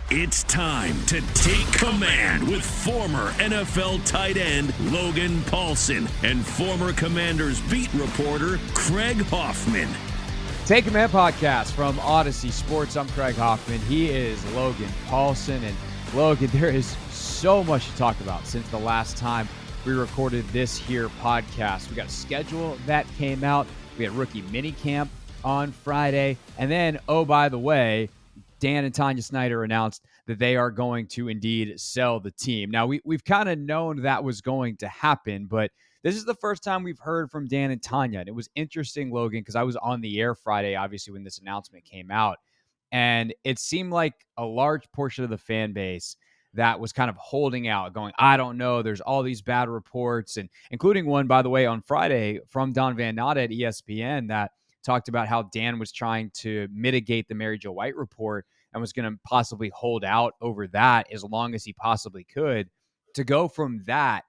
It's time to take command with former NFL tight end Logan Paulsen and former Commanders beat reporter Craig Hoffman. Take Command podcast from Odyssey Sports. I'm Craig Hoffman. He is Logan Paulsen. And Logan, there is so much to talk about since the last time we recorded this here podcast. We got a schedule that came out. We had rookie minicamp on Friday. And then, oh, by the way, Dan and Tanya Snyder announced that they are going to indeed sell the team. Now, we've kind of known that was going to happen, but this is the first time we've heard from Dan and Tanya. And it was interesting, Logan, because I was on the air Friday, obviously, when this announcement came out. And it seemed like a large portion of the fan base that was kind of holding out, going, I don't know, there's all these bad reports, and including one, by the way, on Friday from Don Van Natta at ESPN that talked about how Dan was trying to mitigate the Mary Jo White report and was going to possibly hold out over that as long as he possibly could. To go from that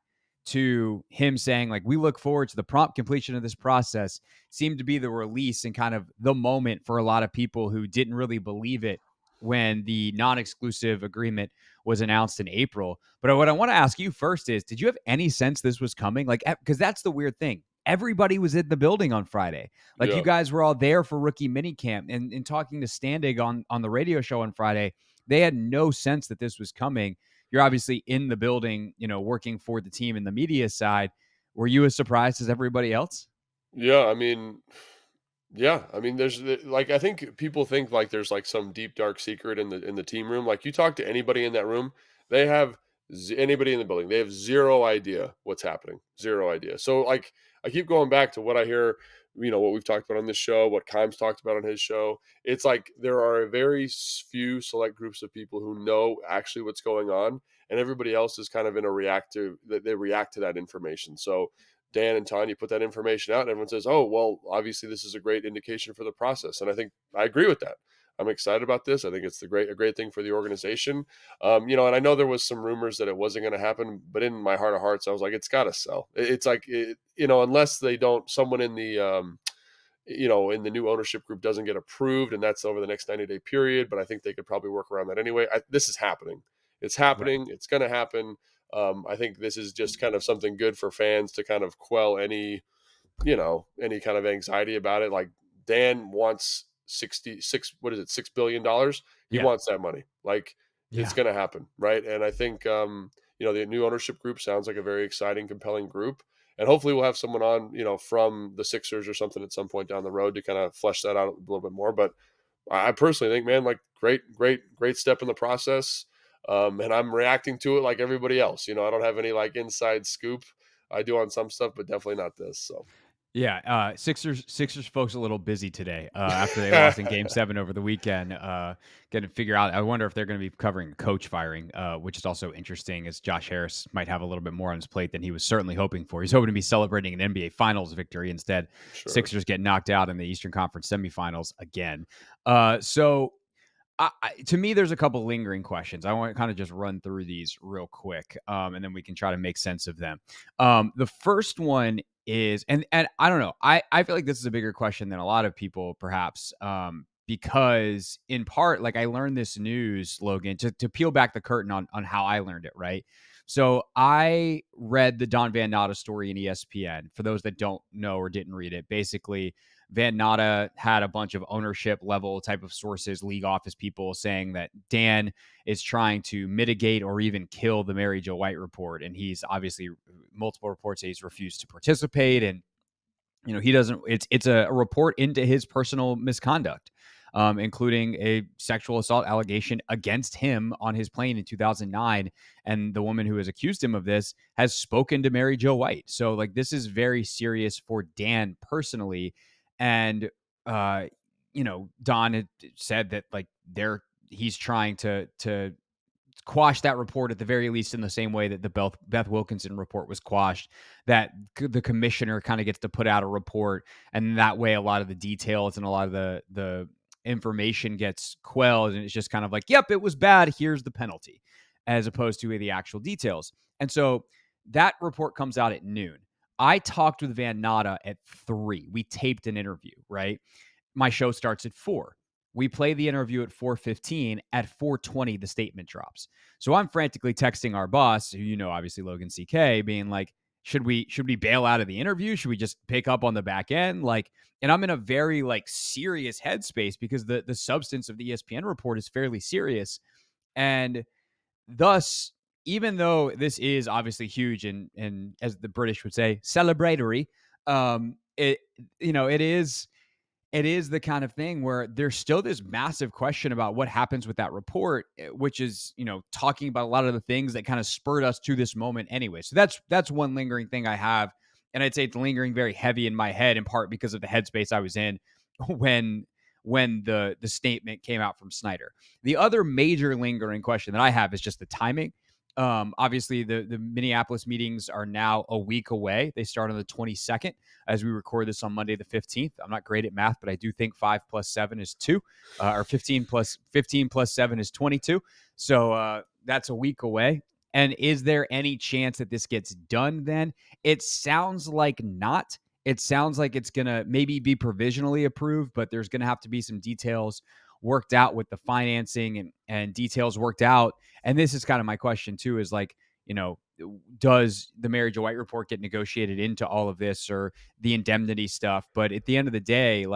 to him saying, like, we look forward to the prompt completion of this process seemed to be the release and kind of the moment for a lot of people who didn't really believe it when the non-exclusive agreement was announced in April. But what I want to ask you first is, did you have any sense this was coming? Like, because that's the weird thing. Everybody was in the building on Friday. Like, you guys were all there for rookie minicamp, and talking to Standout on the radio show on Friday, they had no sense that this was coming. You're obviously in the building, working for the team in the media side. Were you as surprised as everybody else? Yeah, I mean, there's like, I think people think like there's like some deep dark secret in the team room. Like, you talk to anybody in that room, they have anybody in the building, they have zero idea what's happening, zero idea. So like, I keep going back to what I hear, what we've talked about on this show, what Kimes talked about on his show. It's like there are a very few select groups of people who know actually what's going on, and everybody else is kind of in a reactive, they react to that information. So Dan and Tanya put that information out, and everyone says, oh, well, obviously this is a great indication for the process. And I think I agree with that. I'm excited about this. I think it's a great thing for the organization. And I know there was some rumors that it wasn't going to happen, but in my heart of hearts, I was like, it's got to sell. It's like, unless they don't, someone in the, in the new ownership group doesn't get approved, and that's over the next 90-day period. But I think they could probably work around that anyway. This is happening. It's happening. Right. It's going to happen. I think this is just kind of something good for fans to kind of quell any kind of anxiety about it. Like, Dan wants $6 billion. He wants that money. Like, it's going to happen. Right. And I think, the new ownership group sounds like a very exciting, compelling group. And hopefully we'll have someone on, from the Sixers or something at some point down the road to kind of flesh that out a little bit more. But I personally think, man, like, great step in the process. And I'm reacting to it like everybody else. I don't have any like inside scoop. I do on some stuff, but definitely not this. So, yeah, Sixers folks a little busy today after they lost in Game 7 over the weekend. Going to figure out. I wonder if they're going to be covering coach firing, which is also interesting, as Josh Harris might have a little bit more on his plate than he was certainly hoping for. He's hoping to be celebrating an NBA Finals victory. Instead, sure. Sixers get knocked out in the Eastern Conference semifinals again. To me, there's a couple lingering questions. I want to kind of just run through these real quick, and then we can try to make sense of them. The first one is, and I don't know, I feel like this is a bigger question than a lot of people, perhaps, because in part, like, I learned this news, Logan, to peel back the curtain on how I learned it, right? So I read the Don Van Natta story in ESPN. For those that don't know or didn't read it, basically, Van Natta had a bunch of ownership level type of sources, league office people, saying that Dan is trying to mitigate or even kill the Mary Jo White report. And he's obviously, multiple reports that he's refused to participate. And, he doesn't, it's a report into his personal misconduct, including a sexual assault allegation against him on his plane in 2009. And the woman who has accused him of this has spoken to Mary Jo White. So, like, this is very serious for Dan personally. And, Don had said that, like, he's trying to quash that report at the very least, in the same way that the Beth Wilkinson report was quashed, that the commissioner kind of gets to put out a report, and that way a lot of the details and a lot of the information gets quelled, and it's just kind of like, yep, it was bad, here's the penalty, as opposed to the actual details. And so that report comes out at noon. I talked with Van Natta at 3. We taped an interview, right? My show starts at 4. We play the interview at 4:15. At 4:20, the statement drops. So I'm frantically texting our boss, who obviously Logan CK, being like, should we bail out of the interview? Should we just pick up on the back end? Like, and I'm in a very serious headspace because the substance of the ESPN report is fairly serious. And thus, even though this is obviously huge and as the British would say, celebratory, it it is the kind of thing where there's still this massive question about what happens with that report, which is, talking about a lot of the things that kind of spurred us to this moment anyway. So that's one lingering thing I have. And I'd say it's lingering very heavy in my head, in part because of the headspace I was in when the statement came out from Snyder. The other major lingering question that I have is just the timing. Obviously, the Minneapolis meetings are now a week away. They start on the 22nd as we record this on Monday the 15th. I'm not great at math, but I do think 5 plus 7 is 2, or 15 plus 7 is 22. So that's a week away. And is there any chance that this gets done then? It sounds like not. It sounds like it's going to maybe be provisionally approved, but there's going to have to be some details worked out with the financing and details worked out. And this is kind of my question too, is does the Mary Jo White report get negotiated into all of this, or the indemnity stuff? But at the end of the day,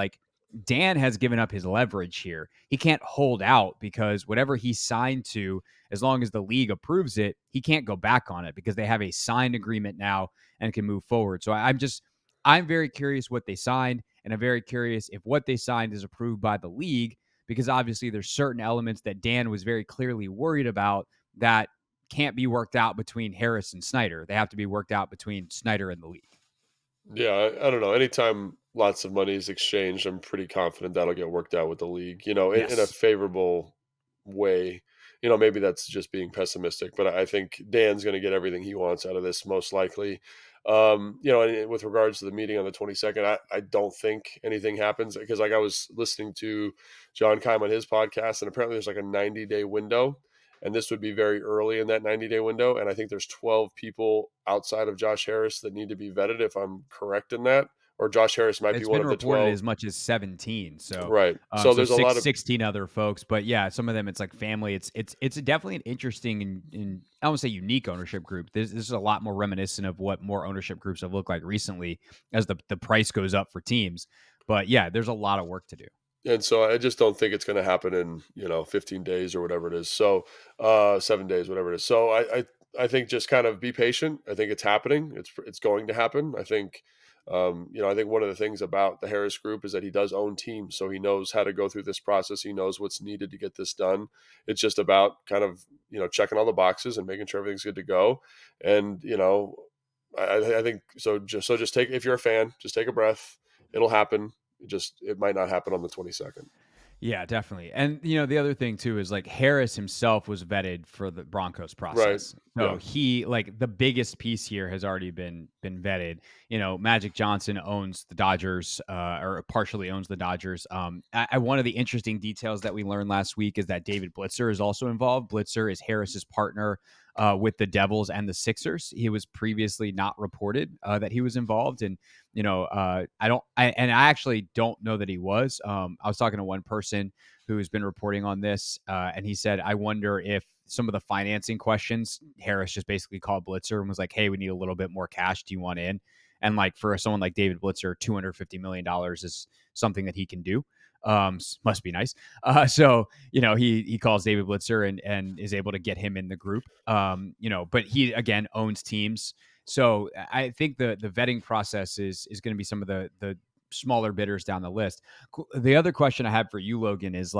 Dan has given up his leverage here. He can't hold out because whatever he signed to, as long as the league approves it, he can't go back on it because they have a signed agreement now and can move forward. So I'm very curious what they signed, and I'm very curious if what they signed is approved by the league, because obviously there's certain elements that Dan was very clearly worried about that can't be worked out between Harris and Snyder. They have to be worked out between Snyder and the league. Yeah, I don't know. Anytime lots of money is exchanged, I'm pretty confident that'll get worked out with the league, in a Yes. favorable way. Maybe that's just being pessimistic, but I think Dan's going to get everything he wants out of this, most likely. And with regards to the meeting on the 22nd, I don't think anything happens because, I was listening to John Keim on his podcast, and apparently there's a 90-day window, and this would be very early in that 90-day window. And I think there's 12 people outside of Josh Harris that need to be vetted, if I'm correct in that. Or Josh Harris might be It's one been of the reported 12. as much as 17. So, Right. So so there's a lot of 16 other folks, but yeah, some of them it's like family. It's definitely an interesting and I don't want to say unique ownership group. This is a lot more reminiscent of what more ownership groups have looked like recently as the price goes up for teams. But yeah, there's a lot of work to do. And so I just don't think it's going to happen in 15 days or whatever it is. So 7 days, whatever it is. So I think just kind of be patient. I think it's happening. It's going to happen. I think I think one of the things about the Harris Group is that he does own teams, so he knows how to go through this process. He knows what's needed to get this done. It's just about kind of checking all the boxes and making sure everything's good to go. And I think so. Just take, if you're a fan, just take a breath. It'll happen. It might not happen on the 22nd. Yeah, definitely. And the other thing too is Harris himself was vetted for the Broncos Right. process. So Yeah. he the biggest piece here has already been vetted. Magic Johnson owns the Dodgers, or partially owns the Dodgers. One of the interesting details that we learned last week is that David Blitzer is also involved. Blitzer is Harris's partner with the Devils and the Sixers. He was previously not reported that he was involved, and I actually don't know that he was. I was talking to one person who's been reporting on this, and he said, I wonder if some of the financing questions, Harris just basically called Blitzer and was like, hey, we need a little bit more cash. Do you want in? And for someone like David Blitzer, $250 million is something that he can do. Must be nice. So he calls David Blitzer and is able to get him in the group. But he again owns teams. So I think the vetting process is going to be some of the smaller bidders down the list. The other question I have for you, Logan, is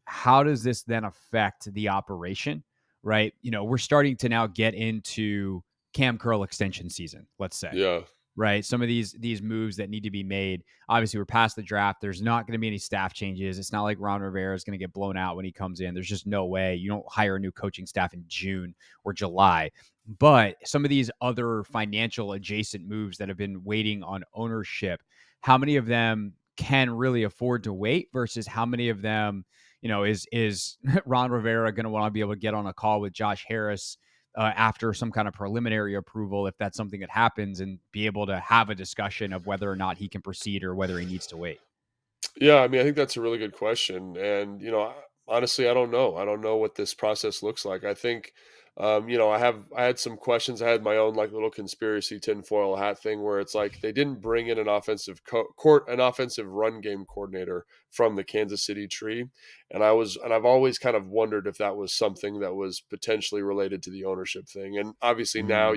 how does this then affect the operation? Right. We're starting to now get into Cam Curl extension season, let's say. Yeah. Right. Some of these moves that need to be made. Obviously, we're past the draft. There's not going to be any staff changes. It's not like Ron Rivera is going to get blown out when he comes in. There's just no way. You don't hire a new coaching staff in June or July. But some of these other financial adjacent moves that have been waiting on ownership, how many of them can really afford to wait versus how many of them, is Ron Rivera going to want to be able to get on a call with Josh Harris after some kind of preliminary approval, if that's something that happens, and be able to have a discussion of whether or not he can proceed or whether he needs to wait? Yeah, I mean, I think that's a really good question. And, honestly, I don't know. I don't know what this process looks like. I think, I had some questions. I had my own like little conspiracy tinfoil hat thing where it's like they didn't bring in an an offensive run game coordinator from the Kansas City tree. And I've always kind of wondered if that was something that was potentially related to the ownership thing. And obviously now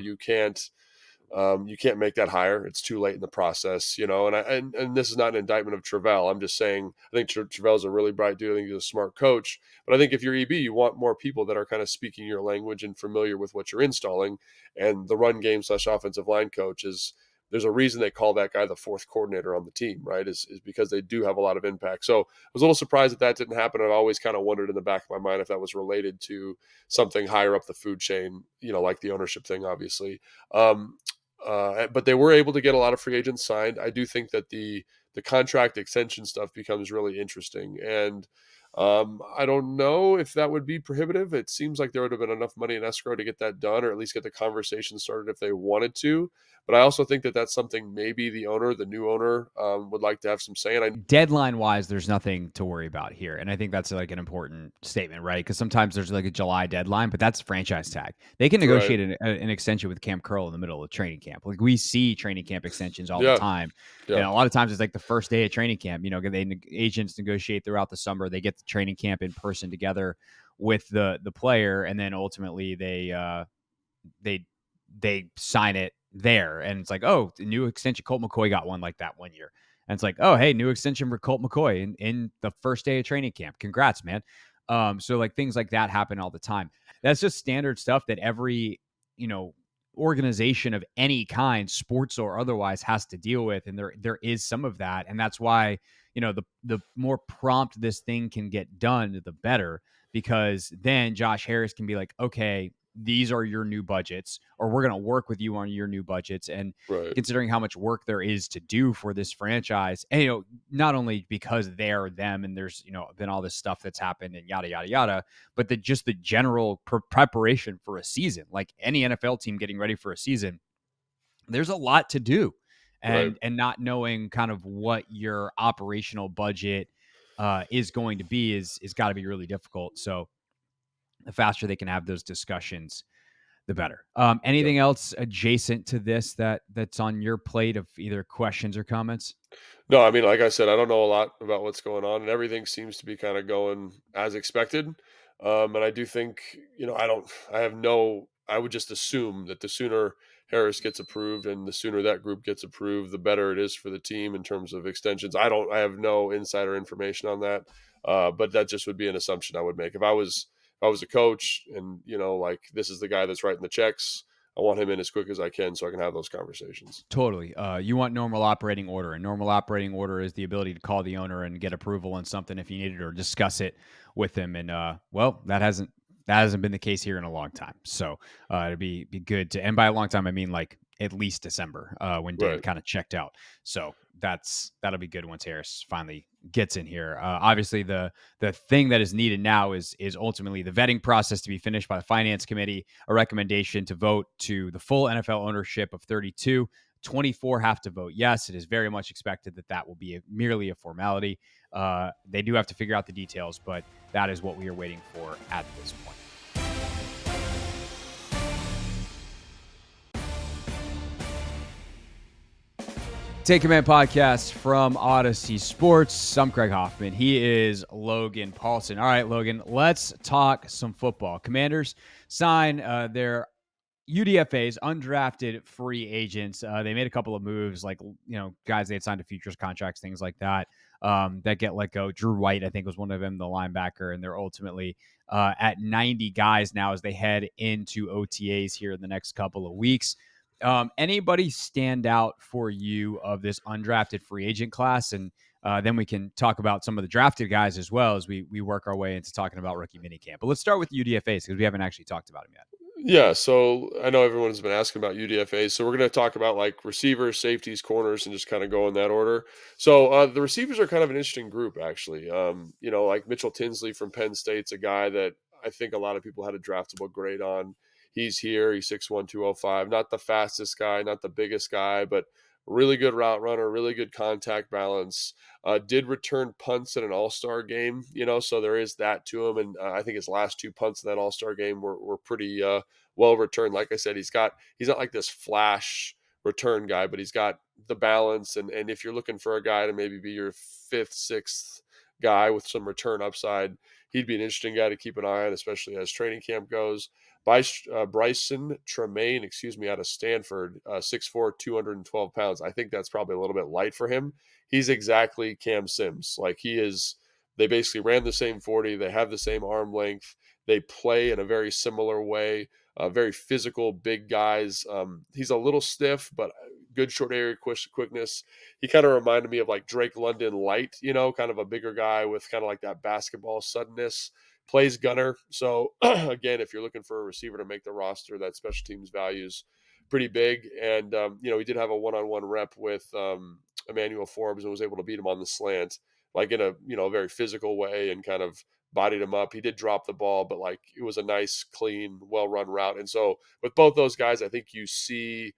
Mm, you can't make that higher. It's too late in the process, and this is not an indictment of Travell. I'm just saying I think Travell's a really bright dude. I think he's a smart coach. But I think if you're EB, you want more people that are kind of speaking your language and familiar with what you're installing. And the run game / offensive line coach is there's a reason they call that guy the fourth coordinator on the team, right? Is because they do have a lot of impact. So I was a little surprised that didn't happen. I've always kind of wondered in the back of my mind if that was related to something higher up the food chain, like the ownership thing, obviously. Um, but they were able to get a lot of free agents signed. I do think that the contract extension stuff becomes really interesting, and I don't know if that would be prohibitive. It seems like there would have been enough money in escrow to get that done, or at least get the conversation started if they wanted to. But I also think that that's something maybe the new owner, would like to have some say in. Deadline wise, there's nothing to worry about here. And I think that's like an important statement, right? Because sometimes there's like a July deadline, but that's franchise tag. They can Right? negotiate an extension with Cam Curl in the middle of training camp. Like we see training camp extensions all the Yeah, time. yeah, And a lot of times it's like the first day of training camp. Agents negotiate throughout the summer. They get the training camp in person together with the player, and then ultimately they they sign it there, and it's like, oh, the new extension. Colt McCoy got one like that one year, and it's like, oh, hey, new extension for Colt McCoy in the first day of training camp. Congrats, man. So like things like that happen all the time. That's just standard stuff that every you know organization of any kind, sports or otherwise, has to deal with, and there is some of that, and that's why the more prompt this thing can get done, the better, because then Josh Harris can be like, okay, these are your new budgets, or we're going to work with you on your new budgets. And right, considering how much work there is to do for this franchise, and not only because they're them and there's been all this stuff that's happened and yada yada yada, but just the general preparation for a season, like any NFL team getting ready for a season, there's a lot to do. right. And not knowing kind of what your operational budget is going to be is got to be really difficult. So the faster they can have those discussions, the better. Yeah. Anything else adjacent to this that's on your plate of either questions or comments? No, I mean, like I said, I don't know a lot about what's going on, and everything seems to be kind of going as expected. And I do think, I would just assume that the sooner Harris gets approved and the sooner that group gets approved, the better it is for the team in terms of extensions. I have no insider information on that, but that just would be an assumption I would make if I was a coach, and like this is the guy that's writing the checks. I want him in as quick as I can so I can have those conversations. Totally. You want normal operating order, and normal operating order is the ability to call the owner and get approval on something if you need it, or discuss it with him. And well, that hasn't been the case here in a long time. So it'd be good to, and by a long time I mean like at least December, when Dan Right. kind of checked out. So that'll be good once Harris finally gets in here. Obviously, the thing that is needed now is ultimately the vetting process to be finished by the finance committee, a recommendation to vote to the full NFL ownership of 32. 24 have to vote yes. It is very much expected that will be merely a formality. They do have to figure out the details, but that is what we are waiting for at this point. Take Command podcast from Odyssey Sports. I'm Craig Hoffman. He is Logan Paulson. All right, Logan, let's talk some football. Commanders sign their UDFAs, undrafted free agents. They made a couple of moves, like guys they had signed to futures contracts, things like that, that get let go. Drew White, I think, was one of them, the linebacker, and they're ultimately at 90 guys now as they head into OTAs here in the next couple of weeks. Anybody stand out for you of this undrafted free agent class? And then we can talk about some of the drafted guys as well as we work our way into talking about rookie minicamp. But let's start with UDFAs because we haven't actually talked about them yet. Yeah, so I know everyone's been asking about UDFA, so we're going to talk about like receivers, safeties, corners, and just kind of go in that order. So the receivers are kind of an interesting group, actually. Like Mitchell Tinsley from Penn State's a guy that I think a lot of people had a draftable grade on. He's here. He's 6'1", 205. Not the fastest guy, not the biggest guy, but really good route runner, really good contact balance. Did return punts in an All-Star game, so there is that to him. And I think his last two punts in that All-Star game were pretty well returned. Like I said, he's not like this flash return guy, but he's got the balance. And if you're looking for a guy to maybe be your fifth, sixth guy with some return upside, he'd be an interesting guy to keep an eye on, especially as training camp goes. Bryson Tremaine, out of Stanford, 6'4", 212 pounds. I think that's probably a little bit light for him. He's exactly Cam Sims. Like they basically ran the same 40. They have the same arm length. They play in a very similar way. Very physical, big guys. He's a little stiff, but good short area quickness. He kind of reminded me of like Drake London light, kind of a bigger guy with kind of like that basketball suddenness. Plays gunner. So again, if you're looking for a receiver to make the roster, that special teams values pretty big. And he did have a one-on-one rep with Emmanuel Forbes and was able to beat him on the slant, like in a very physical way, and kind of bodied him up. He did drop the ball, but like it was a nice, clean, well-run route. And so with both those guys, I think you see,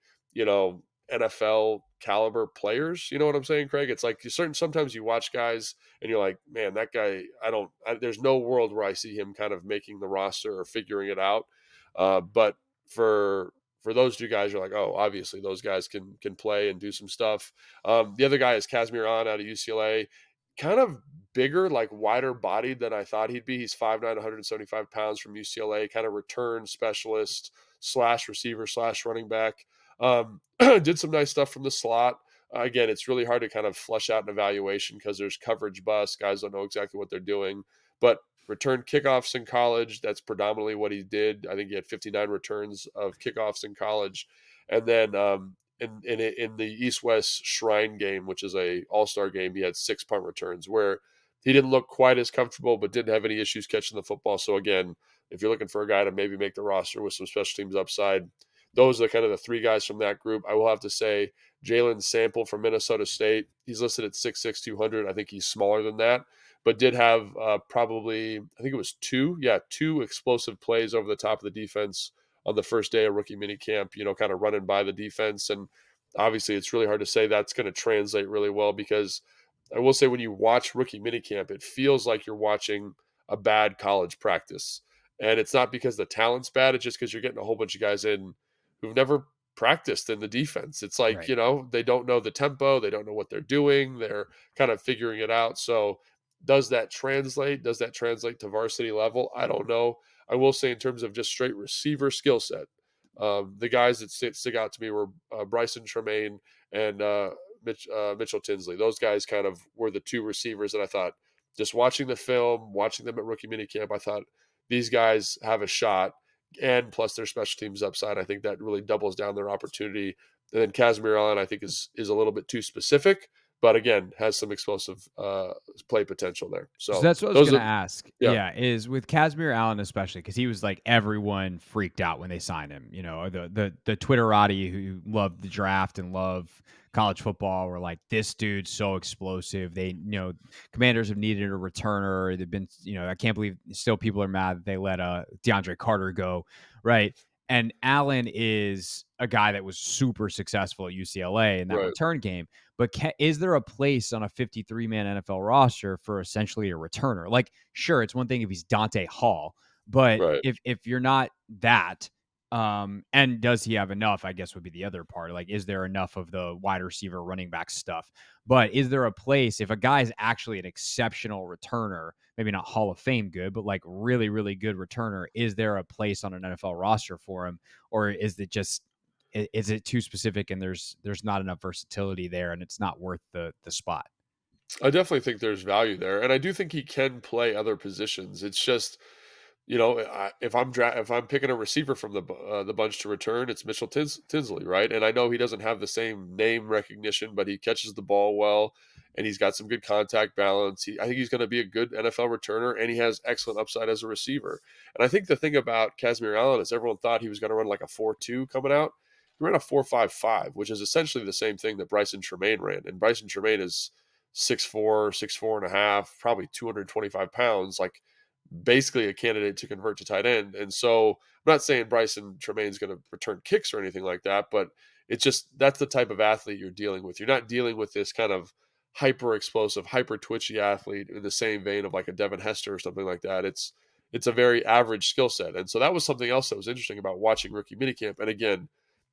NFL caliber players. You know what I'm saying, Craig? It's like sometimes you watch guys and you're like, man, that guy, there's no world where I see him kind of making the roster or figuring it out. But for those two guys, you're like, oh, obviously those guys can play and do some stuff. The other guy is Kazmir Ahn out of UCLA, kind of bigger, like wider bodied than I thought he'd be. He's 5'9", 175 pounds from UCLA, kind of return specialist / receiver / running back. Did some nice stuff from the slot. Again, it's really hard to kind of flush out an evaluation because there's coverage bust. Guys don't know exactly what they're doing. But returned kickoffs in college, that's predominantly what he did. I think he had 59 returns of kickoffs in college. And then in the East-West Shrine game, which is a all-star game, he had 6 punt returns where he didn't look quite as comfortable but didn't have any issues catching the football. So again, if you're looking for a guy to maybe make the roster with some special teams upside, those are kind of the 3 guys from that group. I will have to say Jalen Sample from Minnesota State. He's listed at 6'6", 200. I think he's smaller than that, but did have probably, I think it was 2 explosive plays over the top of the defense on the first day of rookie minicamp, kind of running by the defense. And obviously it's really hard to say that's going to translate really well, because I will say when you watch rookie minicamp, it feels like you're watching a bad college practice. And it's not because the talent's bad. It's just because you're getting a whole bunch of guys in who've never practiced in the defense. It's like, Right. they don't know the tempo. They don't know what they're doing. They're kind of figuring it out. So does that translate? Does that translate to varsity level? I don't know. I will say in terms of just straight receiver skill set, the guys that stick out to me were Bryson Tremaine and Mitchell Tinsley. Those guys kind of were the 2 receivers that I thought, just watching the film, watching them at rookie minicamp, I thought these guys have a shot. And plus their special teams upside, I think that really doubles down their opportunity. And then Kazmir Allen, I think, is a little bit too specific, but again, has some explosive play potential there. So So that's what I was those gonna are, ask. yeah, Yeah, is with Kazmir Allen especially, because he was like everyone freaked out when they signed him. The Twitterati who loved the draft and love college football were like, this dude's so explosive. Commanders have needed a returner. They've been, I can't believe still people are mad that they let DeAndre Carter go, right? And Allen is a guy that was super successful at UCLA in that right, return game. But is there a place on a 53-man NFL roster for essentially a returner? Like, sure, it's one thing if he's Dante Hall, but right. if you're not that, and does he have enough, I guess would be the other part. Like, is there enough of the wide receiver running back stuff? But is there a place if a guy's actually an exceptional returner, maybe not Hall of Fame good, but like really, really good returner, is there a place on an NFL roster for him? Or is it too specific and there's not enough versatility there and it's not worth the spot? I definitely think there's value there, and I do think he can play other positions. It's just, if I'm picking a receiver from the bunch to return, it's Mitchell Tinsley, right? And I know he doesn't have the same name recognition, but he catches the ball well, and he's got some good contact balance. I think he's going to be a good NFL returner, and he has excellent upside as a receiver. And I think the thing about Kazmir Allen is everyone thought he was going to run like a 4.2 coming out. He ran a 4.55, which is essentially the same thing that Bryson Tremaine ran. And Bryson Tremaine is 6'4", 6'4.5", probably 225 pounds, like basically a candidate to convert to tight end. And so I'm not saying Bryson Tremaine's going to return kicks or anything like that, but It's just that's the type of athlete you're dealing with. You're not dealing with this kind of hyper explosive, hyper twitchy athlete in the same vein of like a Devin Hester or something like that. It's a very average skill set. And so that was something else that was interesting about watching rookie minicamp. And again,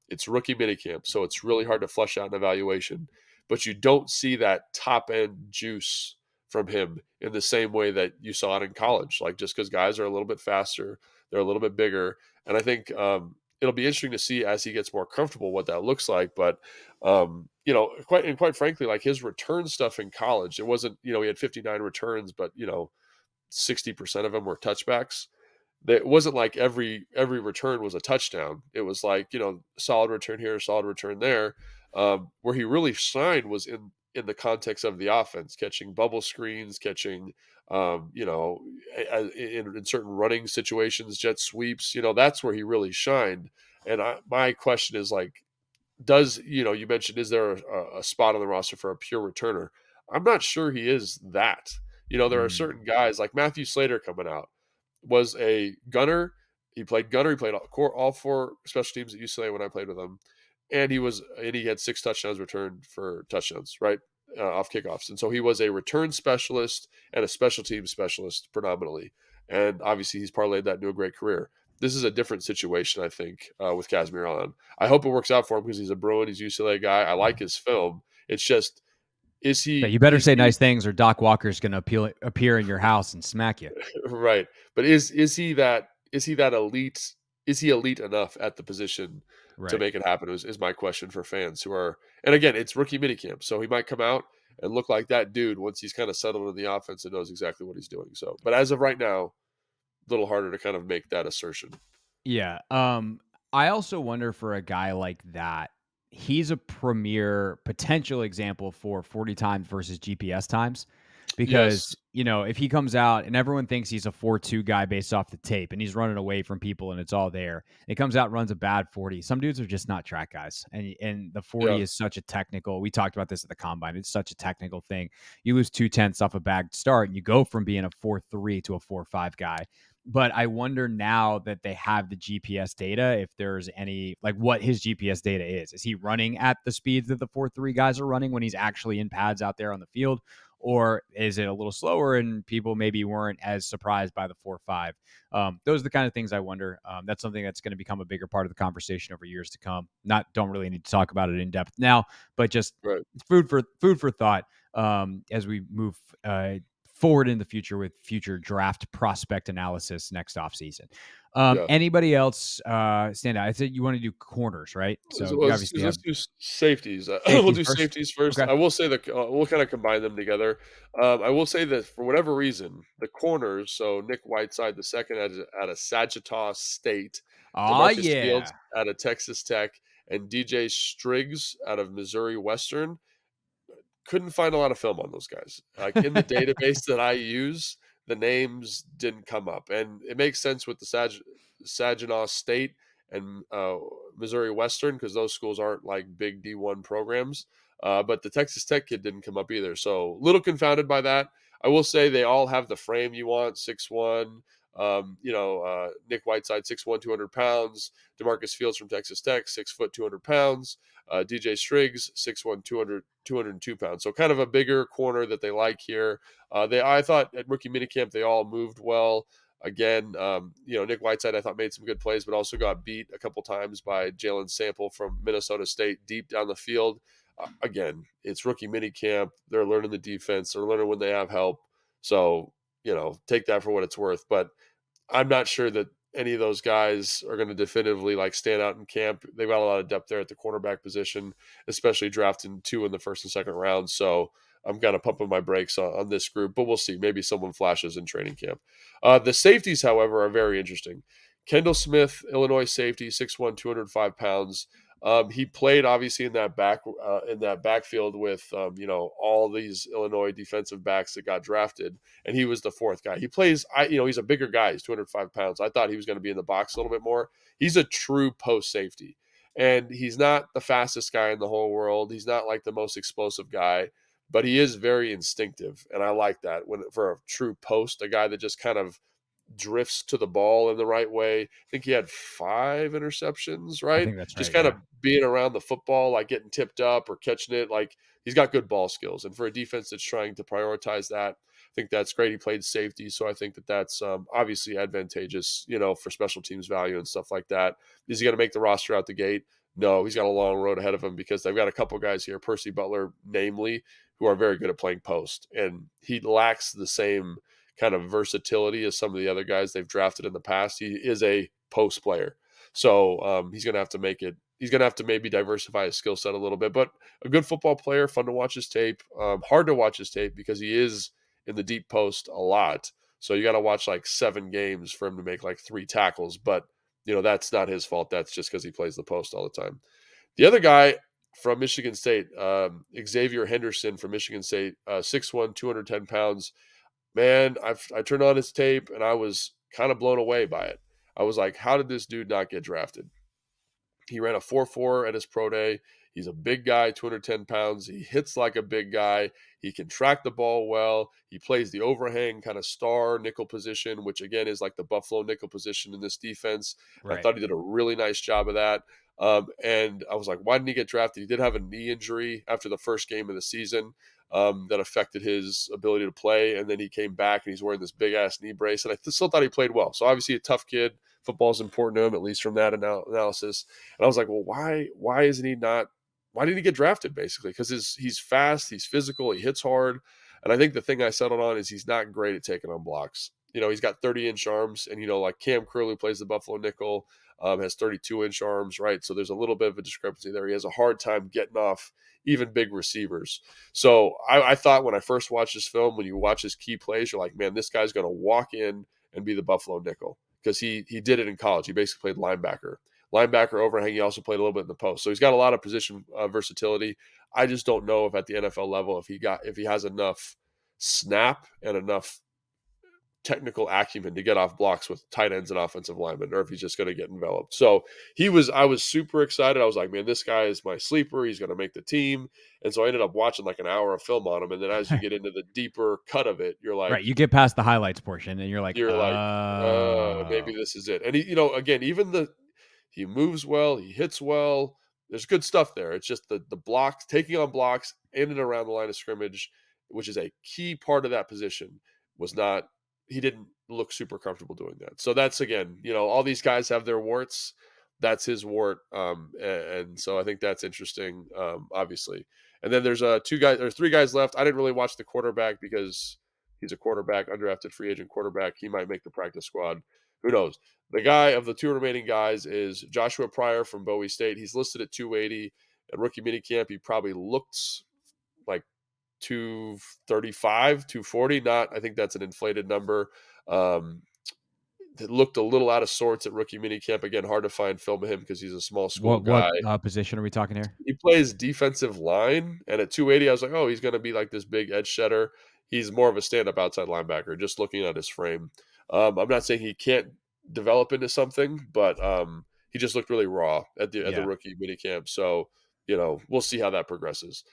it's rookie minicamp, so it's really hard to flesh out an evaluation. But you don't see that top end juice from him in the same way that you saw it in college. Like just because guys are a little bit faster, they're a little bit bigger, and I think it'll be interesting to see as he gets more comfortable what that looks like. But quite frankly, like his return stuff in college, it wasn't he had 59 returns, but 60% of them were touchbacks. It wasn't like every return was a touchdown. It was like solid return here, solid return there. Where he really shined was in the context of the offense, catching bubble screens, catching in certain running situations, jet sweeps. That's where he really shined. And my question is like, you mentioned, is there a spot on the roster for a pure returner? I'm not sure he is that. There are Mm. certain guys like Matthew Slater coming out was a gunner. He played gunner. He played all four special teams at UCLA when I played with him, and he had 6 touchdowns returned for touchdowns, right, off kickoffs. And so he was a return specialist and a special team specialist predominantly. And obviously, he's parlayed that into a great career. This is a different situation, I think, with Casimir Allen. I hope it works out for him because he's a Bruin. He's a UCLA guy. I like his film. It's just, is Yeah, he you better is say he nice things, or Doc Walker's going to appear in your house and smack you. right? But is he that elite? Is he elite enough at the position to Right. make it happen? Is my question for fans who are. And again, it's rookie minicamp, so he might come out and look like that dude once he's kind of settled in the offense and knows exactly what he's doing. So, but as of right now, a little harder to kind of make that assertion. Yeah. I also wonder for a guy like that, he's a premier potential example for 40 times versus GPS times. Yes. Because, if he comes out and everyone thinks he's a 4.2 guy based off the tape and he's running away from people and it's all there, it comes out and runs a bad 40. Some dudes are just not track guys. And the 40 Yeah. is such a technical, we talked about this at the combine. It's such a technical thing. You lose 2/10 off a bad start and you go from being a 4.3 to a 4.5 guy. But I wonder now that they have the GPS data, if there's any, like, what his GPS data is. Is he running at the speeds that the 4.3 guys are running when he's actually in pads out there on the field? Or is it a little slower and people maybe weren't as surprised by the 4.5? Those are the kind of things I wonder. That's something that's going to become a bigger part of the conversation over years to come. Don't really need to talk about it in depth now, but just Right. food for thought as we move forward in the future with future draft prospect analysis next offseason. Yeah. Anybody else stand out? I said you want to do corners, right? So you obviously have Let's do safeties. We'll safeties do first. safeties first. Okay. I will say that we'll kind of combine them together. I will say that for whatever reason, the corners, so Nick Whiteside the second out of Saginaw State, Oh, Demarcus Fields yeah. out of Texas Tech, and DJ Striggs out of Missouri Western, couldn't find a lot of film on those guys. Like in the database that I use, the names didn't come up, and it makes sense with the Saginaw State and Missouri Western because those schools aren't like big D1 programs. But the Texas Tech kid didn't come up either, so a little confounded by that. I will say they all have the frame you want: 6'1". Nick Whiteside 6'1", 200 pounds. Demarcus Fields from Texas Tech 6 foot 200 pounds. DJ Striggs 6'1", 202 pounds. So kind of a bigger corner that they like here. I thought at rookie minicamp they all moved well. Again, Nick Whiteside I thought made some good plays, but also got beat a couple times by Jalen Sample from Minnesota State deep down the field. Again, it's rookie minicamp. They're learning the defense. They're learning when they have help. So, take that for what it's worth. But I'm not sure that any of those guys are going to definitively like stand out in camp. They've got a lot of depth there at the cornerback position, especially drafting 2 in the first and second round. So I'm kind of pumping my brakes on this group, but we'll see. Maybe someone flashes in training camp. The safeties, however, are very interesting. Kendall Smith, Illinois safety, 6'1", 205 pounds. He played obviously in that backfield with all these Illinois defensive backs that got drafted, and he was the 4th guy. He plays, he's a bigger guy. He's 205 pounds. I thought he was going to be in the box a little bit more. He's a true post safety, and he's not the fastest guy in the whole world. He's not like the most explosive guy, but he is very instinctive, and I like that for a true post, a guy that just kind of drifts to the ball in the right way. I think he had 5 interceptions, I right? think that's Just right. kind of Yeah. being around the football, like getting tipped up or catching it. Like he's got good ball skills. And for a defense that's trying to prioritize that, I think that's great. He played safety. So I think that that's obviously advantageous, for special teams value and stuff like that. Is he going to make the roster out the gate? No, he's got a long road ahead of him because they've got a couple guys here, Percy Butler, namely, who are very good at playing post. And he lacks the same kind of versatility as some of the other guys they've drafted in the past. He is a post player. So he's going to have to make it. He's going to have to maybe diversify his skill set a little bit, but a good football player, fun to watch his tape. Hard to watch his tape because he is in the deep post a lot. So you got to watch like 7 games for him to make like 3 tackles. But, that's not his fault. That's just because he plays the post all the time. The other guy from Michigan State, Xavier Henderson from Michigan State, 6'1", 210 pounds. Man, I turned on his tape and I was kind of blown away by it. I was like, how did this dude not get drafted? He ran a 4.4 at his pro day. He's a big guy, 210 pounds. He hits like a big guy. He can track the ball well. He plays the overhang kind of star nickel position, which again is like the Buffalo nickel position in this defense. I Right. thought he did a really nice job of that. And I was like, why didn't he get drafted? He did have a knee injury after the first game of the season that affected his ability to play. And then he came back and he's wearing this big ass knee brace. And I still thought he played well. So obviously a tough kid. Football is important to him, at least from that analysis. And I was like, well, why isn't he not? Why didn't he get drafted? Basically, because he's fast, he's physical, he hits hard, and I think the thing I settled on is he's not great at taking on blocks. He's got 30-inch arms, and like Cam Curley plays the Buffalo nickel, has 32-inch arms, right? So there's a little bit of a discrepancy there. He has a hard time getting off even big receivers. So I thought when I first watched this film, when you watch his key plays, you're like, man, this guy's going to walk in and be the Buffalo nickel because he did it in college. He basically played linebacker overhang. He also played a little bit in the post. So he's got a lot of position versatility. I just don't know if at the NFL level, if he has enough snap and enough technical acumen to get off blocks with tight ends and offensive linemen, or if he's just going to get enveloped. So I was super excited. I was like, man, this guy is my sleeper. He's going to make the team. And so I ended up watching like an hour of film on him. And then as you get into the deeper cut of it, you're like, Right. You get past the highlights portion and you're like, maybe oh, this is it. And again, he moves well, he hits well. There's good stuff there. It's just the blocks, taking on blocks in and around the line of scrimmage, which is a key part of that position, he didn't look super comfortable doing that. So that's, again, all these guys have their warts. That's his wart. And so I think that's interesting, obviously. And then there's 3 guys left. I didn't really watch the quarterback because he's a quarterback, undrafted free agent quarterback. He might make the practice squad. Who knows? The guy of the 2 remaining guys is Joshua Pryor from Bowie State. He's listed at 280. At rookie minicamp, he probably looked like 235, 240. I think that's an inflated number. It looked a little out of sorts at rookie minicamp. Again, hard to find film of him because he's a small school what guy. position are we talking here? He plays defensive line, and at 280, I was like, oh, he's going to be like this big edge setter. He's more of a stand-up outside linebacker, just looking at his frame. I'm not saying he can't develop into something, but he just looked really raw at the rookie minicamp. So, we'll see how that progresses.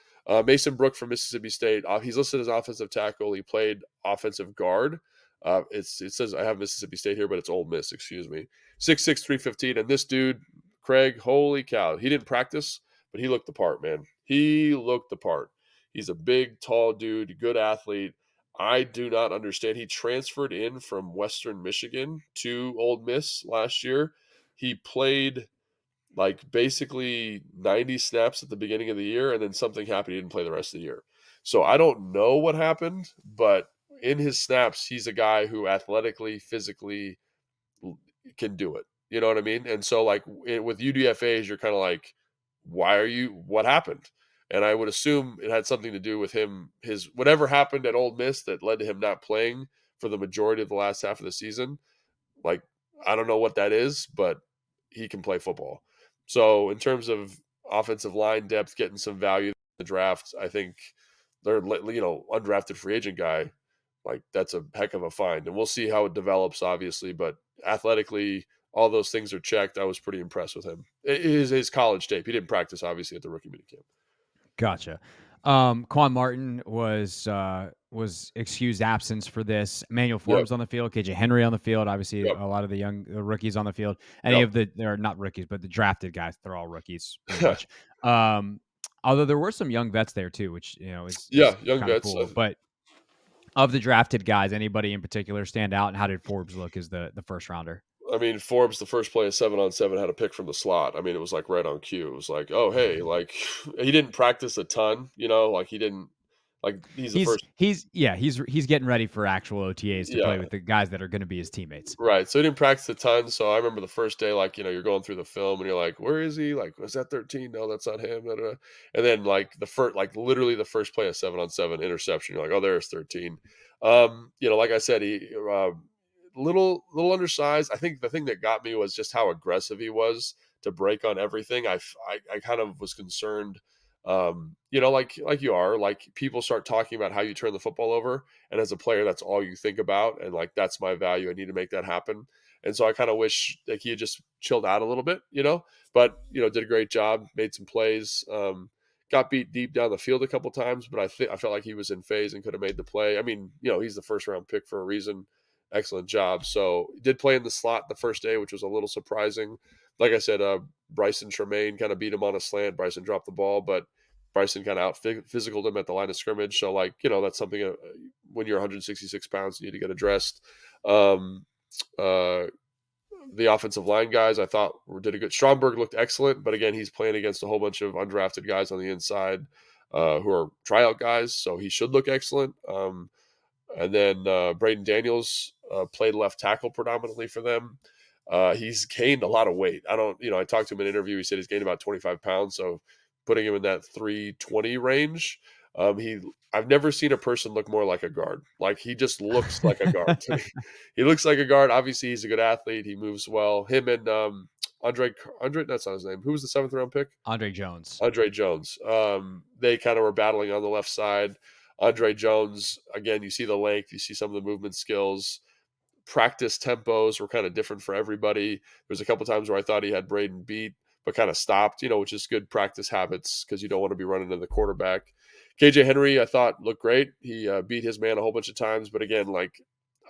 Mason Brook from Mississippi State, he's listed as offensive tackle. He played offensive guard. It says I have Mississippi State here, but it's Ole Miss, excuse me. 6'6", 315. And this dude, Craig, holy cow. He didn't practice, but he looked the part, man. He looked the part. He's a big, tall dude, good athlete. I do not understand. He transferred in from Western Michigan to Ole Miss last year. He played like basically 90 snaps at the beginning of the year, and then something happened. He didn't play the rest of the year. So I don't know what happened, but in his snaps, he's a guy who athletically, physically can do it. You know what I mean? And so like with UDFAs, you're kind of like, what happened? And I would assume it had something to do with his whatever happened at Ole Miss that led to him not playing for the majority of the last half of the season. Like, I don't know what that is, but he can play football. So in terms of offensive line depth, getting some value in the draft, I think they're, undrafted free agent guy, like that's a heck of a find. And we'll see how it develops, obviously, but athletically, all those things are checked. I was pretty impressed with him. His college tape. He didn't practice, obviously, at the rookie minicamp. Gotcha. Quan Martin was was excused absence for this. Emmanuel Yep. Forbes on the field, KJ Henry on the field. Obviously, Yep. a lot of the young rookies on the field. Any Yep. of they're not rookies, but the drafted guys, they're all rookies pretty much. Although there were some young vets there too, which is Yeah. Young kind of vets. cool. But of the drafted guys, anybody in particular stand out? And how did Forbes look as the first rounder? I mean, Forbes, the first play of 7-on-7 had a pick from the slot. I mean, it was like right on cue. It was like, oh, hey, like he didn't practice a ton, like he didn't, like he's the first. He's getting ready for actual OTAs to Yeah. play with the guys that are going to be his teammates. Right. So he didn't practice a ton. So I remember the first day, like, you're going through the film and you're like, where is he? Like, was that 13? No, that's not him. Da, da, da. And then like like literally the first play of 7-on-7 interception. You're like, oh, there's 13. Like I said, he, little undersized. I think the thing that got me was just how aggressive he was to break on everything. I kind of was concerned, like you are, like people start talking about how you turn the football over, and as a player, that's all you think about, and like that's my value. I need to make that happen, and so I kind of wish like he had just chilled out a little bit, but did a great job, made some plays. Got beat deep down the field a couple times, but I felt like he was in phase and could have made the play. I mean, he's the first round pick for a reason. Excellent job. So did play in the slot the first day, which was a little surprising. Like I said, Bryson Tremaine kind of beat him on a slant. Bryson dropped the ball, but Bryson kind of out physicaled him at the line of scrimmage. So that's something when you're 166 pounds, you need to get addressed. The offensive line guys, I thought did a good. Stromberg looked excellent, but again, he's playing against a whole bunch of undrafted guys on the inside who are tryout guys, so he should look excellent. And then Braden Daniels played left tackle predominantly for them. He's gained a lot of weight. I talked to him in an interview. He said he's gained about 25 pounds. So putting him in that 320 range, I've never seen a person look more like a guard. Like he just looks like a guard to me. He looks like a guard. Obviously, he's a good athlete. He moves well. Him and Andre, that's not his name. Who was the 7th round pick? Andre Jones. Andre Jones. They kind of were battling on the left side. Andre Jones, again, you see the length, you see some of the movement skills. Practice tempos were kind of different for everybody. There's a couple times where I thought he had Braden beat, but kind of stopped, which is good practice habits because you don't want to be running into the quarterback. KJ Henry, I thought looked great. He beat his man a whole bunch of times, but again,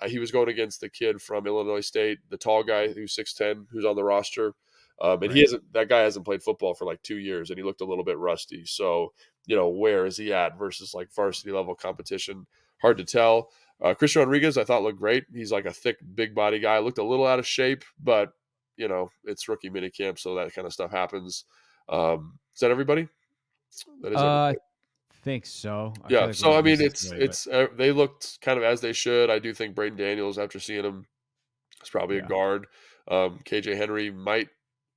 he was going against the kid from Illinois State, the tall guy who's 6'10", who's on the roster. And right. That guy hasn't played football for like 2 years, and he looked a little bit rusty. So, where is he at versus like varsity level competition? Hard to tell. Christian Rodriguez, I thought looked great. He's like a thick, big body guy. Looked a little out of shape, but it's rookie minicamp, so that kind of stuff happens. Is that everybody? That is everybody. I think so. Yeah. So I mean, it's they looked kind of as they should. I do think Braden Daniels, after seeing him, is probably a guard. KJ Henry might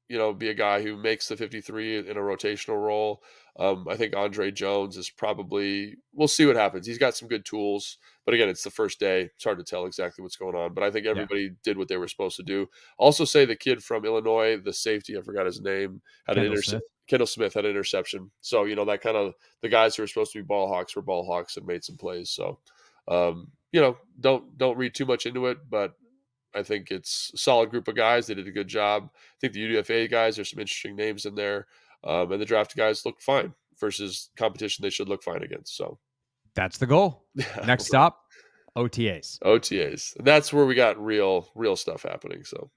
be a guy who makes the 53 in a rotational role. I think Andre Jones is probably, we'll see what happens. He's got some good tools, but again, it's the first day. It's hard to tell exactly what's going on, but I think everybody did what they were supposed to do. Also say the kid from Illinois, the safety, I forgot his name, had an interception. Kendall Smith had an interception. So, that kind of the guys who were supposed to be ball hawks were ball hawks and made some plays. So, don't read too much into it, but I think it's a solid group of guys. They did a good job. I think the UDFA guys, there's some interesting names in there. And the draft guys looked fine versus competition they should look fine against. So that's the goal. Next stop, OTAs. OTAs. And that's where we got real stuff happening. So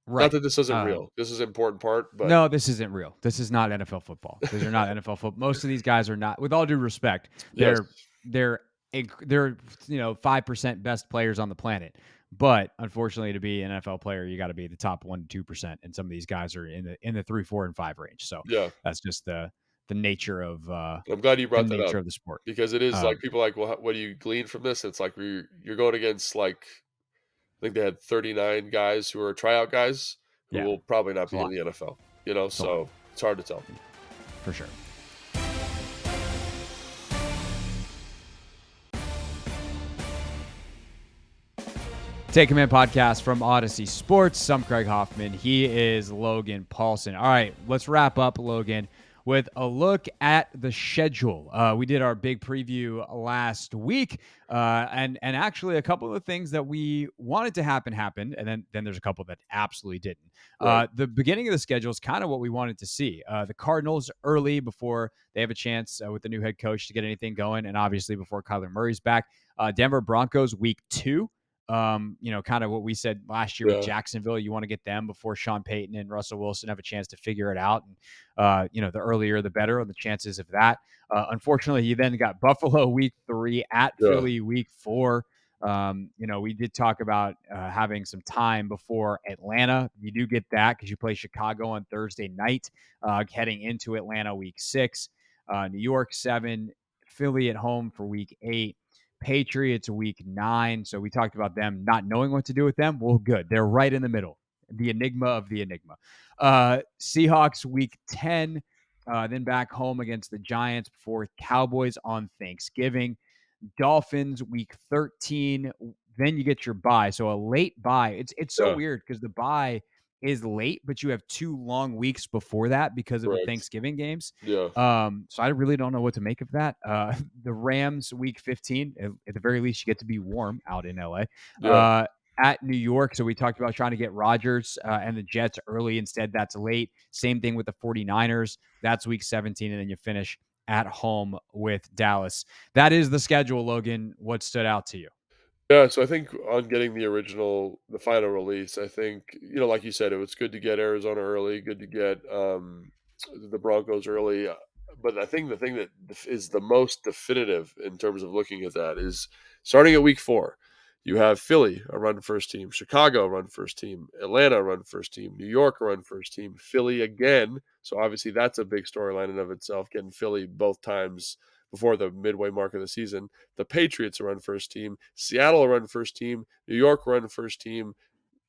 not that this isn't real. This is an important part. But no, this isn't real. This is not NFL football. These are not NFL football. Most of these guys are not, with all due respect, they're 5% best players on the planet. But unfortunately, to be an NFL player, you got to be the top 1% to 2%, and some of these guys are in the 3, 4, and 5 range. So that's just the nature of. I'm glad you brought that up of the sport, because it is like people are like, well, what do you glean from this? It's like you're going against like, I think they had 39 guys who are tryout guys who will probably not be in the NFL. So it's hard to tell for sure. Take Command podcast from Odyssey Sports. I'm Craig Hoffman. He is Logan Paulson. All right, let's wrap up, Logan, with a look at the schedule. We did our big preview last week, and actually a couple of the things that we wanted to happen happened, and then there's a couple that absolutely didn't. Right. The beginning of the schedule is kind of what we wanted to see. The Cardinals early before they have a chance with the new head coach to get anything going, and obviously before Kyler Murray's back. Denver Broncos week 2. Kind of what we said last year with Yeah, Jacksonville. You want to get them before Sean Payton and Russell Wilson have a chance to figure it out. And, the earlier the better on the chances of that. Unfortunately, you then got Buffalo week 3 at yeah, Philly week 4. We did talk about having some time before Atlanta. You do get that because you play Chicago on Thursday night, heading into Atlanta week 6. New York 7, Philly at home for week 8. Patriots week 9. So we talked about them not knowing what to do with them. Well, good. They're right in the middle. The enigma of the enigma. Seahawks week 10. Then back home against the Giants before Cowboys on Thanksgiving. Dolphins week 13. Then you get your bye. So a late bye. It's so yeah, weird because the bye is late, but you have 2 long weeks before that because of the correct. Thanksgiving games. Yeah, So I really don't know what to make of that. The Rams week 15. At the very least, you get to be warm out in LA. yeah. At New York. So we talked about trying to get Rodgers and the Jets early. Instead, that's late. Same thing with the 49ers. That's week 17. And then you finish at home with Dallas. That is the schedule, Logan. What stood out to you? Yeah, so I think on getting the final release, I think, like you said, it was good to get Arizona early, good to get the Broncos early. But I think the thing that is the most definitive in terms of looking at that is starting at week 4. You have Philly, a run first team, Chicago, run first team, Atlanta, run first team, New York, run first team, Philly again. So obviously that's a big storyline in of itself, getting Philly both times before the midway mark of the season. The Patriots run first team, Seattle run first team, New York run first team,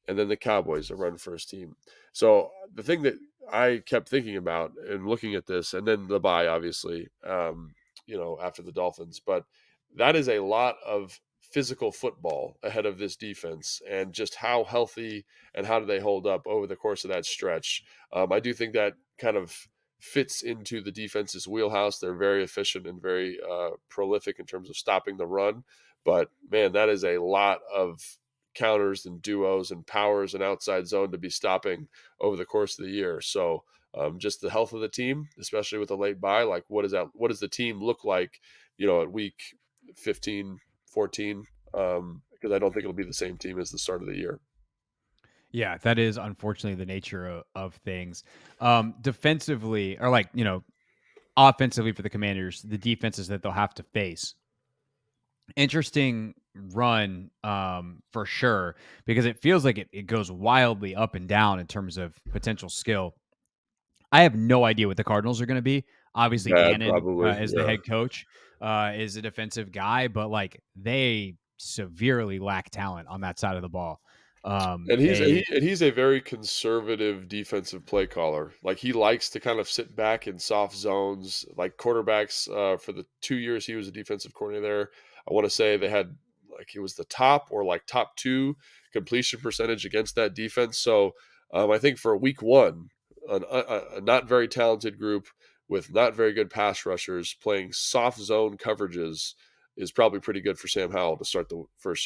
and then the Cowboys run first team. So the thing that I kept thinking about and looking at this, and then the bye, obviously, after the Dolphins, but that is a lot of physical football ahead of this defense, and just how healthy and how do they hold up over the course of that stretch. I do think that kind of fits into the defense's wheelhouse. They're very efficient and very prolific in terms of stopping the run. But man, that is a lot of counters and duos and powers and outside zone to be stopping over the course of the year. So just the health of the team, especially with the late bye, like what is that? What does the team look like, at week 15, 14? Because I don't think it'll be the same team as the start of the year. Yeah, that is unfortunately the nature of things. Defensively, or offensively for the Commanders, the defenses that they'll have to face. Interesting run for sure, because it feels like it goes wildly up and down in terms of potential skill. I have no idea what the Cardinals are going to be. Obviously, Bad, Gannon probably. as the Yeah. head coach is a defensive guy, but they severely lack talent on that side of the ball. And They he's a very conservative defensive play caller. Like he likes to kind of sit back in soft zones. Like quarterbacks, for the 2 years he was a defensive coordinator there, I want to say they had like it was the top or like top 2 completion percentage against that defense. So I think for week 1, a not very talented group with not very good pass rushers playing soft zone coverages is probably pretty good for Sam Howell to start the first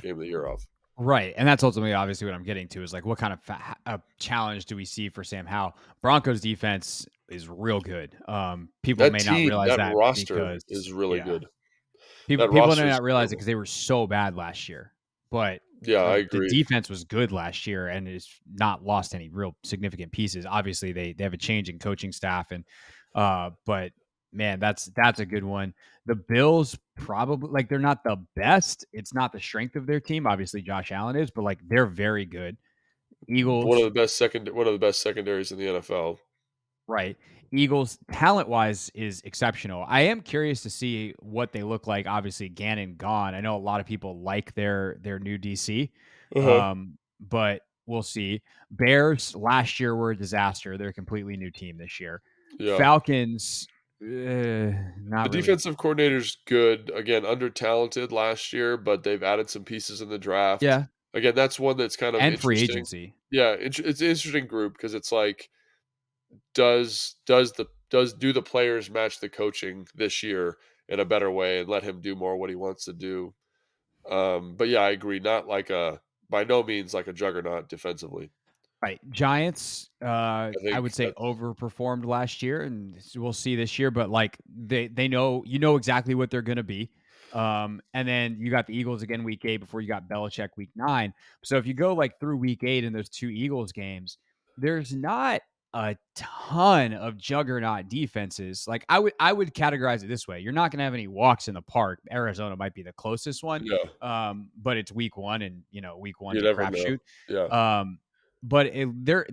game of the year off. Right, and that's ultimately obviously what I'm getting to is like what kind of challenge do we see for Sam Howell? Broncos defense is real good. People That may not team, realize that that roster because is really yeah, good. people That people roster may is not realize it incredible. because they were so bad last year, but Yeah, I the agree. defense was good last year and has not lost any real significant pieces. Obviously, they have a change in coaching staff and but man, that's a good one. The Bills probably like they're not the best. It's not the strength of their team. Obviously, Josh Allen is, but like they're very good. Eagles, One of the best secondaries in the NFL. right. Eagles, talent wise, is exceptional. I am curious to see what they look like. Obviously, Gannon gone. I know a lot of people like their new DC, Uh-huh. but we'll see. Bears last year were a disaster. They're a completely new team this year. Yeah. Falcons, The not really. defensive coordinator's good. Again, under talented last year, but they've added some pieces in the draft. Yeah, Again, that's one that's kind of and free interesting. agency. Yeah, it's an interesting group because it's like, do the players match the coaching this year in a better way and let him do more what he wants to do? But yeah, I agree. Not like a by no means like a juggernaut defensively. Right. Giants, I I think would say that's overperformed last year, and we'll see this year. But like they know exactly what they're going to be. And then you got the Eagles again week 8 before you got Belichick week 9. So if you go like through week 8 in those 2 Eagles games, there's not a ton of juggernaut defenses. Like I would categorize it this way. You're not going to have any walks in the park. Arizona might be the closest one. Yeah, But it's week 1 and week you one's a never know. crapshoot. Yeah. But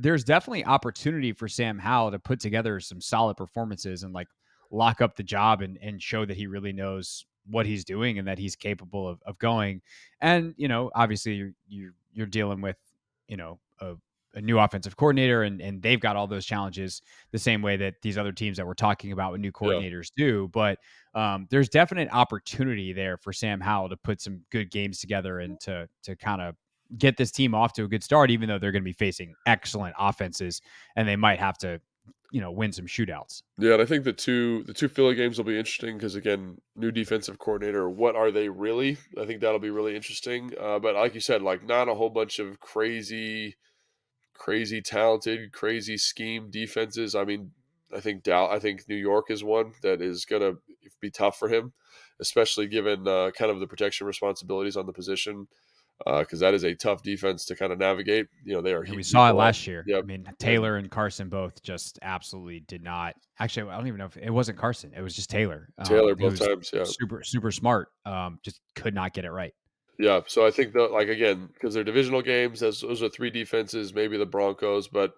there's definitely opportunity for Sam Howell to put together some solid performances and like lock up the job and show that he really knows what he's doing and that he's capable of going. And obviously you're dealing with a new offensive coordinator and they've got all those challenges the same way that these other teams that we're talking about with new Yeah. coordinators do. But there's definite opportunity there for Sam Howell to put some good games together and to kind of get this team off to a good start, even though they're going to be facing excellent offenses and they might have to, win some shootouts. Yeah, and I think the two Philly games will be interesting because again, new defensive coordinator. What are they really? I think that'll be really interesting. But like you said, like not a whole bunch of crazy talented, crazy scheme defenses. I mean, I think New York is one that is gonna be tough for him, especially given kind of the protection responsibilities on the position. Because that is a tough defense to kind of navigate. They are And we heating saw it people up. last year. I Yep, mean, and Taylor and Carson both just absolutely did not. Actually, I don't even know if it wasn't Carson. It was just Taylor, Taylor both who's times. Yeah, super, super smart. Just could not get it right. yeah. So I think that like again because they're divisional games. Those are three defenses. Maybe the Broncos, but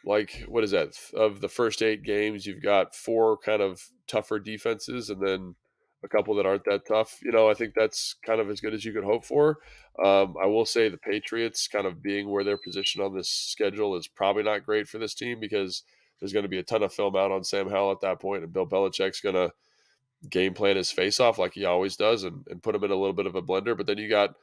like what is that? Of the first 8 games, you've got 4 kind of tougher defenses and then a couple that aren't that tough. I think that's kind of as good as you could hope for. I will say the Patriots kind of being where they're positioned on this schedule is probably not great for this team because there's going to be a ton of film out on Sam Howell at that point, and Bill Belichick's going to game plan his face off like he always does and put him in a little bit of a blender. But then you got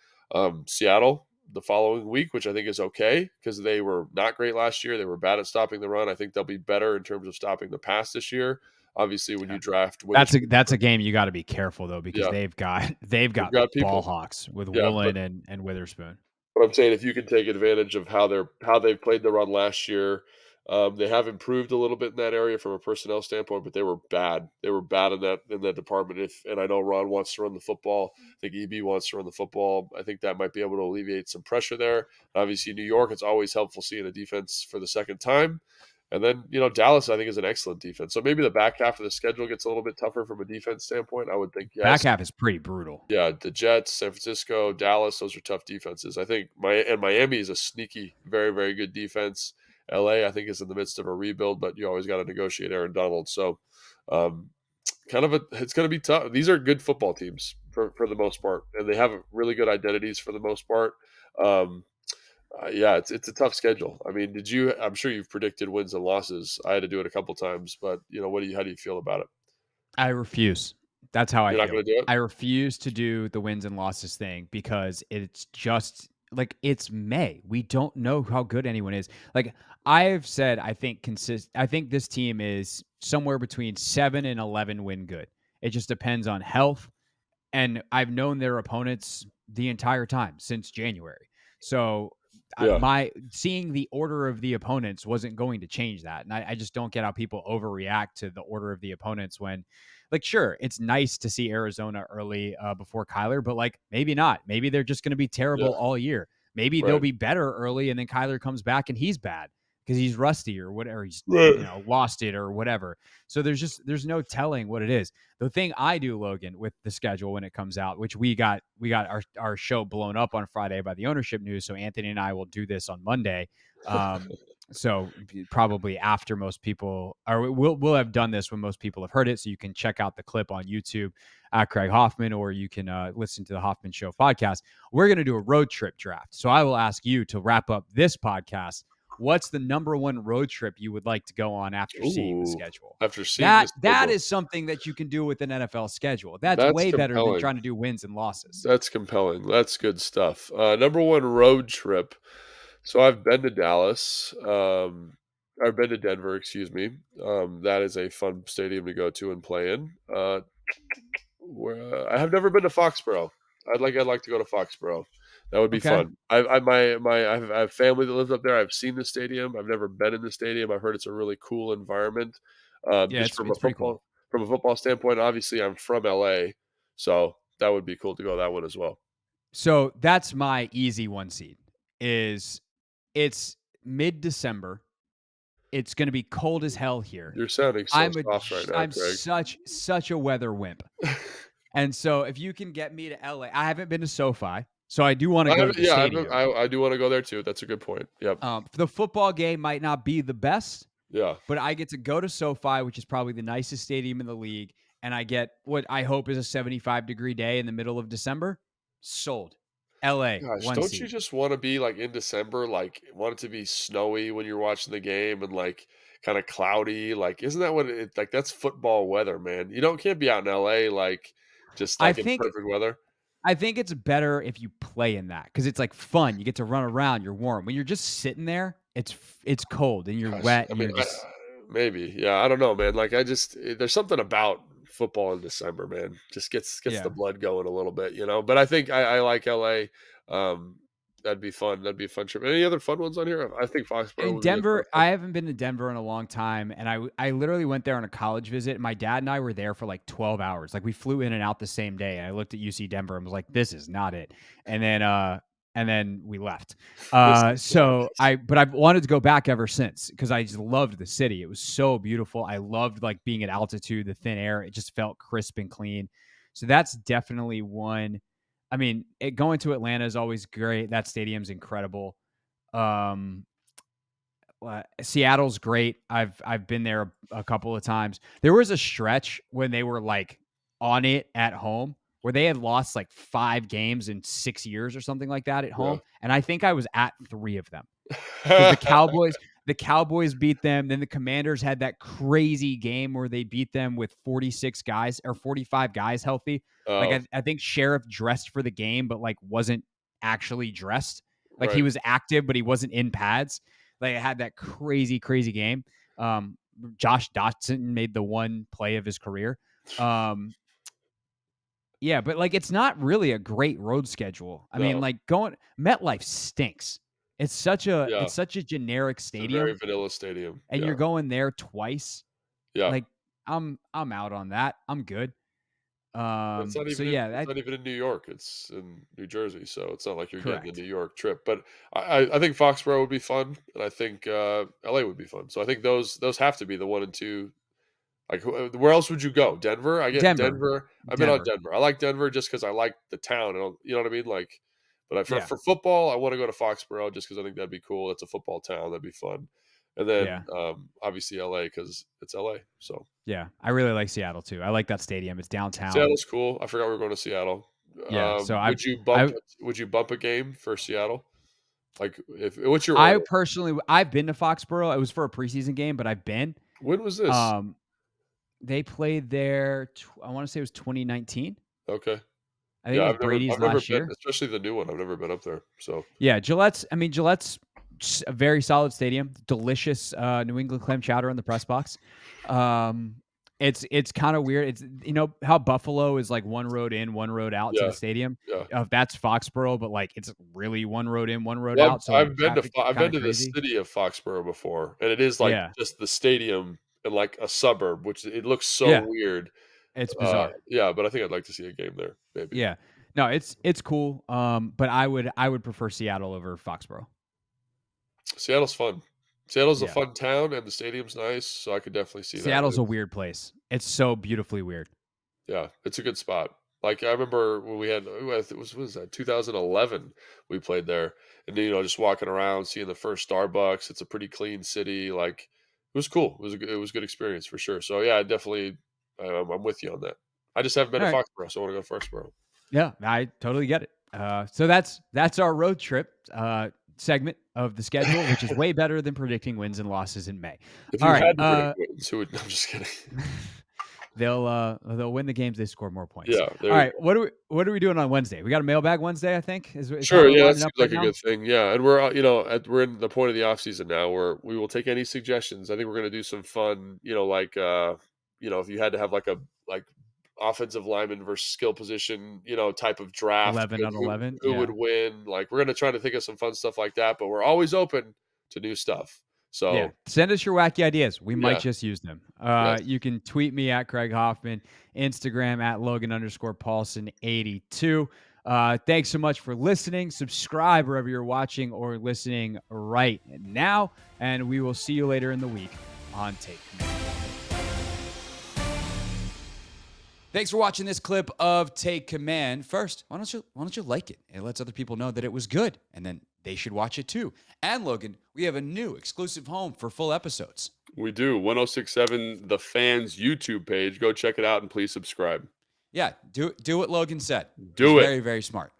Seattle the following week, which I think is okay because they were not great last year. They were bad at stopping the run. I think they'll be better in terms of stopping the pass this year. Obviously, when Yeah. you draft That's a game you got to be careful though because yeah, they've they've got got ball people. hawks with Yeah, Woolen and Witherspoon. but I'm saying if you can take advantage of how they've played the run last year, they have improved a little bit in that area from a personnel standpoint, but they were bad. They were bad in that department. And I know Ron wants to run the football. I think EB wants to run the football. I think that might be able to alleviate some pressure there. Obviously, New York, it's always helpful seeing a defense for the second time. And then, Dallas, I think, is an excellent defense. So maybe the back half of the schedule gets a little bit tougher from a defense standpoint. I would think Back yes. half is pretty brutal. Yeah, the Jets, San Francisco, Dallas, those are tough defenses. I think Miami is a sneaky, very, very good defense. LA, I think, is in the midst of a rebuild, but you always got to negotiate Aaron Donald. So, um, it's going to be tough. These are good football teams for the most part, and they have really good identities for the most part. Um, yeah, it's a tough schedule. I mean, I'm sure you've predicted wins and losses. I had to do it a couple times, but how do you feel about it? I refuse. That's how I You're not feel. going to do it? I refuse to do the wins and losses thing because it's just like it's May. We don't know how good anyone is. Like I've said, I think this team is somewhere between 7 and 11 win good. It just depends on health, and I've known their opponents the entire time since January. So Yeah, my seeing the order of the opponents wasn't going to change that, and I just don't get how people overreact to the order of the opponents when, like, sure, it's nice to see Arizona early before Kyler, but like maybe not. Maybe they're just going to be yeah, terrible all year. Maybe they'll right, be better early, and then Kyler comes back and he's bad because he's rusty or whatever. He's right. lost it or whatever. So there's no telling what it is. The thing I do, Logan, with the schedule when it comes out, which we got our show blown up on Friday by the ownership news. So Anthony and I will do this on Monday. So probably after most people, or we'll have done this when most people have heard it. So you can check out the clip on YouTube at Craig Hoffman, or you can listen to the Hoffman Show podcast. We're going to do a road trip draft. So I will ask you to wrap up this podcast. What's the number one road trip you would like to go on after seeing the Ooh, schedule? after seeing That this that schedule, is something that you can do with an NFL schedule. That's that's way better than compelling. trying to do wins and losses. That's compelling. That's good stuff. Number one road trip. So I've been to Dallas. I've been to Denver, excuse me. That is a fun stadium to go to and play in. I have never been to Foxborough. I'd like to go to Foxborough. That would be Okay. fun. I have family that lives up there. I've seen the stadium. I've never been in the stadium. I've heard it's a really cool environment. Yeah, Just it's pretty cool. from a football standpoint, obviously I'm from LA, So that would be cool to go that one as well. So that's my easy 1 seed. It's mid-December. It's going to be cold as hell here. You're sounding so soft right now, I'm Craig. such a weather wimp. And so if you can get me to LA, I haven't been to SoFi, so I do want to I go to haven't, the yeah, stadium. I do want to go there too. That's a good point. Yep. The football game might not be the best, Yeah. but I get to go to SoFi, which is probably the nicest stadium in the league, and I get what I hope is a 75-degree day in the middle of December. Sold. LA, Gosh, 1 don't you seed. just want to be like in December, like want it to be snowy when you're watching the game and like kind of cloudy? Like, isn't that what it like? That's football weather, man. You don't can't be out in LA like just I like in think perfect weather. I think it's better if you play in that because it's like fun. You get to run around. You're warm. When you're just sitting there, it's cold and you're Gosh, wet I and mean, you're I, just maybe, yeah, I don't know, man. Like, there's something about football in December, man. Just gets the yeah. blood going a little bit, you know. But I think I like LA. Um, that'd be fun. That'd be a fun trip. Any other fun ones on here? I think Foxborough In would be a ton Denver, of fun. I haven't been to Denver in a long time, and I literally went there on a college visit. My dad and I were there for like 12 hours. Like we flew in and out the same day. And I looked at UC Denver and was like, "This is not it." And then we left. This is not So it. but I've wanted to go back ever since because I just loved the city. It was so beautiful. I loved like being at altitude, the thin air. It just felt crisp and clean. So that's definitely one. I mean, going to Atlanta is always great. That stadium's incredible. Um, Seattle's great. I've been there a couple of times. There was a stretch when they were like on it at home where they had lost like 5 games in 6 years or something like that at Yeah. home, and I think I was at 3 of them because the Cowboys beat them. Then the Commanders had that crazy game where they beat them with 46 guys or 45 guys healthy. Like Oh, I think Sheriff dressed for the game, but like wasn't actually dressed. Like he right. was active, but he wasn't in pads. Like I had that crazy, crazy game. Josh Dotson made the one play of his career. Um, yeah, but like it's not really a great road schedule. I mean, No. like going MetLife stinks. Yeah. It's such a generic It's a very stadium, vanilla stadium. and you're Yeah. going there twice. Yeah. Like I'm out on that. I'm good. So yeah, It's that not even in New York, it's in New Jersey, so it's not like you're getting the New correct. York trip, but I think Foxborough would be fun, and I think, LA would be fun, so I think those have to be the 1 and 2, like, where else would you go? Denver? I get Denver, Denver. I've been on Denver. Denver. I like Denver just because I like the town, and you know what I mean? Like, but Yeah, for football, I wanna go to Foxborough just because I think that'd be cool, it's a football town, that'd be fun, and then, yeah, obviously LA because it's LA, so yeah. I really like Seattle too. I like that stadium. It's downtown. Seattle's cool. I forgot we were going to Seattle. Yeah. So Would I you bump a game for Seattle? Like if what's your I order? personally I've been to Foxborough. It was for a preseason game, but I've been. When was this? Um, they played there. I want to say it was 2019. Okay. I think Yeah, it was Brady's I've never last been, year. especially the new one. I've never been up there. So Yeah, Gillette's. I mean, Gillette's a very solid stadium. Delicious New England clam chowder in the press box. Um, it's kind of weird. It's how Buffalo is like one road in, one road out to yeah, the stadium. yeah. That's Foxborough, but like it's really one road in, one road out. So like I've been to traffic is I've kind been of to the crazy. city of Foxborough before, and it is like Yeah, just the stadium and like a suburb, which it looks so yeah, weird. it's bizarre. Yeah, but I think I'd like to see a game there, maybe. Yeah, no, it's cool. But I would prefer Seattle over Foxborough. Seattle's fun. Seattle's a Yeah, fun town, and the stadium's nice, so I could definitely see that. Seattle's a weird place. It's so beautifully weird. Yeah, it's a good spot. Like I remember when we had it was what was that 2011 we played there, and just walking around seeing the first Starbucks. It's a pretty clean city. Like it was cool. It was a good experience for sure. So yeah, I definitely I'm with you on that. I just haven't been All to right. Foxborough, so I want to go to Foxborough. Yeah, I totally get it. So that's our road trip segment of the schedule, which is way better than predicting wins and losses in May. If All you right, had to predict wins, who would? I'm just kidding. they'll win the games they score more points. Yeah, there All you right, go. what are we doing on Wednesday? We got a mailbag Wednesday, I think. Is how Sure, we're yeah, that lining seems up right like a now. good thing. Yeah, and we're we're in the point of the off season now where we will take any suggestions. I think we're going to do some fun, like if you had to have like offensive lineman versus skill position, type of draft, 11 on who 11. who would Yeah. win? Like we're going to try to think of some fun stuff like that, but we're always open to new stuff. Yeah, So send us your wacky ideas. We might yeah, just use them. yes, You can tweet me at Craig Hoffman, Instagram at Logan_Paulson82. Thanks so much for listening. Subscribe wherever you're watching or listening right now, and we will see you later in the week on Take Command. Thanks for watching this clip of Take Command. First, why don't you like it? It lets other people know that it was good, and then they should watch it too. And Logan, we have a new exclusive home for full episodes. we do. 1067 The Fans YouTube page. Go check it out and please subscribe. Yeah, do what Logan said. Do He's it. very, very smart.